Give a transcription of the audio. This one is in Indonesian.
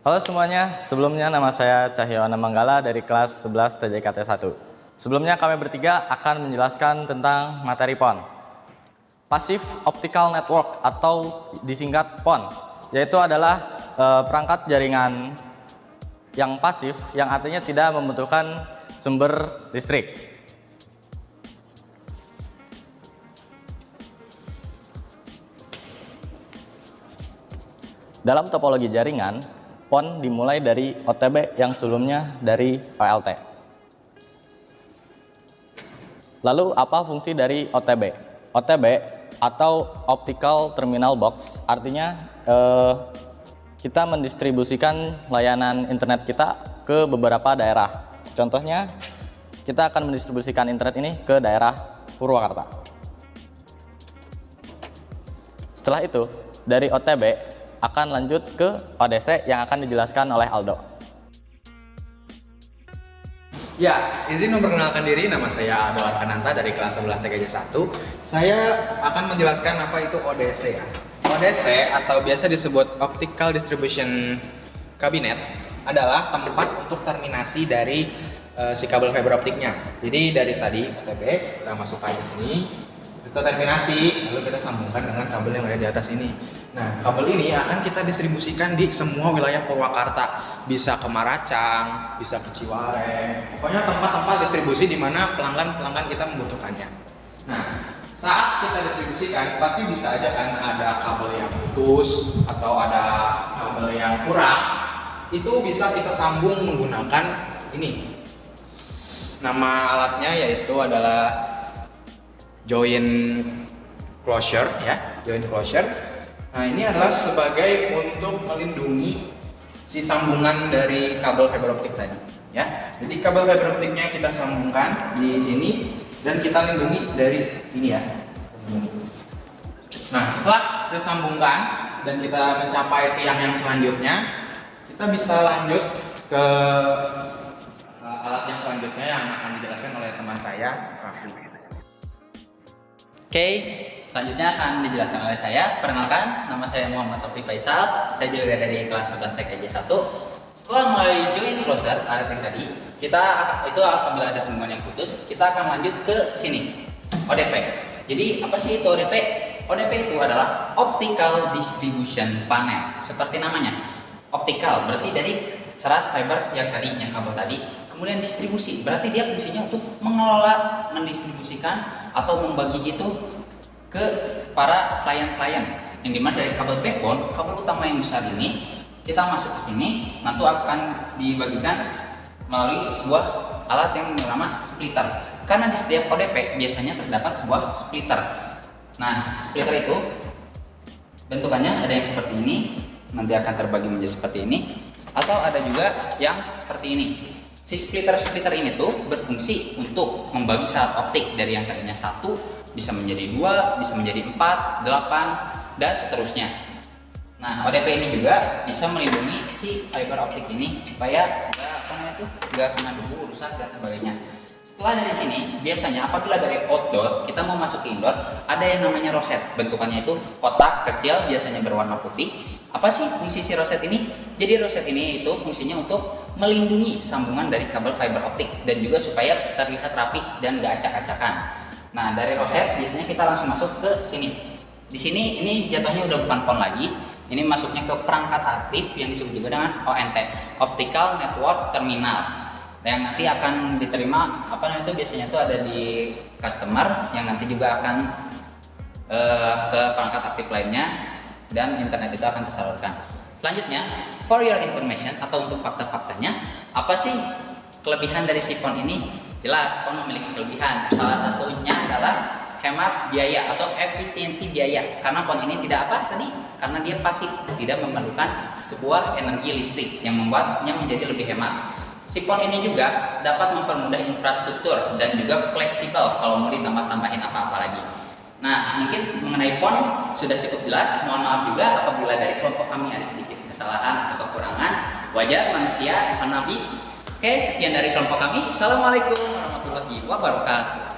Halo semuanya, sebelumnya nama saya Cahyono Manggala dari kelas 11 TJKT 1. Sebelumnya kami bertiga akan menjelaskan tentang materi PON. Passive Optical Network atau disingkat PON, yaitu adalah perangkat jaringan yang pasif yang artinya tidak membutuhkan sumber listrik. Dalam topologi jaringan, PON dimulai dari OTB yang sebelumnya dari OLT. Lalu apa fungsi dari OTB? OTB atau Optical Terminal Box artinya kita mendistribusikan layanan internet kita ke beberapa daerah. Contohnya kita akan mendistribusikan internet ini ke daerah Purwakarta. Setelah itu dari OTB akan lanjut ke ODC yang akan dijelaskan oleh Aldo. Ya, izin memperkenalkan diri, nama saya Aldo Arkananta dari kelas 11 TKJ 1. Saya akan menjelaskan apa itu ODC ya. ODC atau biasa disebut Optical Distribution Cabinet adalah tempat untuk terminasi dari si kabel fiber optiknya. Jadi dari tadi OTB kita masuk aja sini, kita terminasi, lalu kita sambungkan dengan kabel yang ada di atas ini. Nah, kabel ini akan kita distribusikan di semua wilayah Purwakarta. Bisa ke Maracang, bisa ke Ciwareng. Pokoknya tempat-tempat distribusi di mana pelanggan-pelanggan kita membutuhkannya. Nah, saat kita distribusikan, pasti bisa aja kan ada kabel yang putus atau ada kabel yang kurang. Itu bisa kita sambung menggunakan ini. Nama alatnya yaitu adalah joint closure ya, joint closure. Nah, ini adalah sebagai untuk melindungi si sambungan dari kabel fiber optik tadi ya. Jadi kabel fiber optiknya kita sambungkan di sini dan kita lindungi dari ini ya. Nah, setelah disambungkan dan kita mencapai tiang yang selanjutnya, kita bisa lanjut ke alat yang selanjutnya yang akan dijelaskan oleh teman saya, Rafli. Oke, selanjutnya akan dijelaskan oleh saya. Perkenalkan, nama saya Muhammad Taufik Faisal. Saya juga dari kelas 11 TKJ 1. Setelah mulai joint closure alat yang tadi, kita itu apabila ada sambungan yang putus, kita akan lanjut ke sini, ODP. Jadi apa sih itu ODP? ODP itu adalah Optical Distribution Panel. Seperti namanya, optical berarti dari serat fiber yang tadi, yang kabel tadi. Kemudian distribusi, berarti dia fungsinya untuk mengelola, mendistribusikan atau membagi gitu ke para klien-klien. Yang dimana dari kabel backbone, kabel utama yang besar ini, kita masuk ke sini, nanti akan dibagikan melalui sebuah alat yang bernama splitter. Karena di setiap ODP biasanya terdapat sebuah splitter. Nah, splitter itu bentukannya ada yang seperti ini, nanti akan terbagi menjadi seperti ini, atau ada juga yang seperti ini. Si splitter ini tuh berfungsi untuk membagi serat optik dari yang tadinya 1 bisa menjadi 2, bisa menjadi 4, 8 dan seterusnya. Nah, ODP ini juga bisa melindungi si fiber optik ini supaya nggak kena debu, rusak dan sebagainya. Setelah dari sini, biasanya apabila dari outdoor kita mau masuk ke indoor, ada yang namanya roset. Bentukannya itu kotak kecil, biasanya berwarna putih. Apa sih fungsi si roset ini? Jadi roset ini itu fungsinya untuk melindungi sambungan dari kabel fiber optik dan juga supaya terlihat rapih dan gak acak-acakan. Nah, dari roset biasanya kita langsung masuk ke sini. Di sini ini jatuhnya udah bukan PON lagi. Ini masuknya ke perangkat aktif yang disebut juga dengan ONT, Optical Network Terminal. Yang nanti akan diterima itu biasanya itu ada di customer yang nanti juga akan ke perangkat aktif lainnya dan internet itu akan tersalurkan. Selanjutnya, for your information atau untuk fakta-faktanya, apa sih kelebihan dari si PON ini? Jelas, PON memiliki kelebihan. Salah satunya adalah hemat biaya atau efisiensi biaya. Karena PON ini tidak apa tadi? Karena dia pasif, tidak memerlukan sebuah energi listrik yang membuatnya menjadi lebih hemat. Si PON ini juga dapat mempermudah infrastruktur dan juga fleksibel kalau mau ditambah-tambahin apa-apa lagi. Nah, mungkin mengenai PON sudah cukup jelas. Mohon maaf juga apabila dari kelompok kami ada sedikit kesalahan atau kekurangan. Wajar, manusia, Nabi. Oke, sekian dari kelompok kami. Assalamualaikum warahmatullahi wabarakatuh.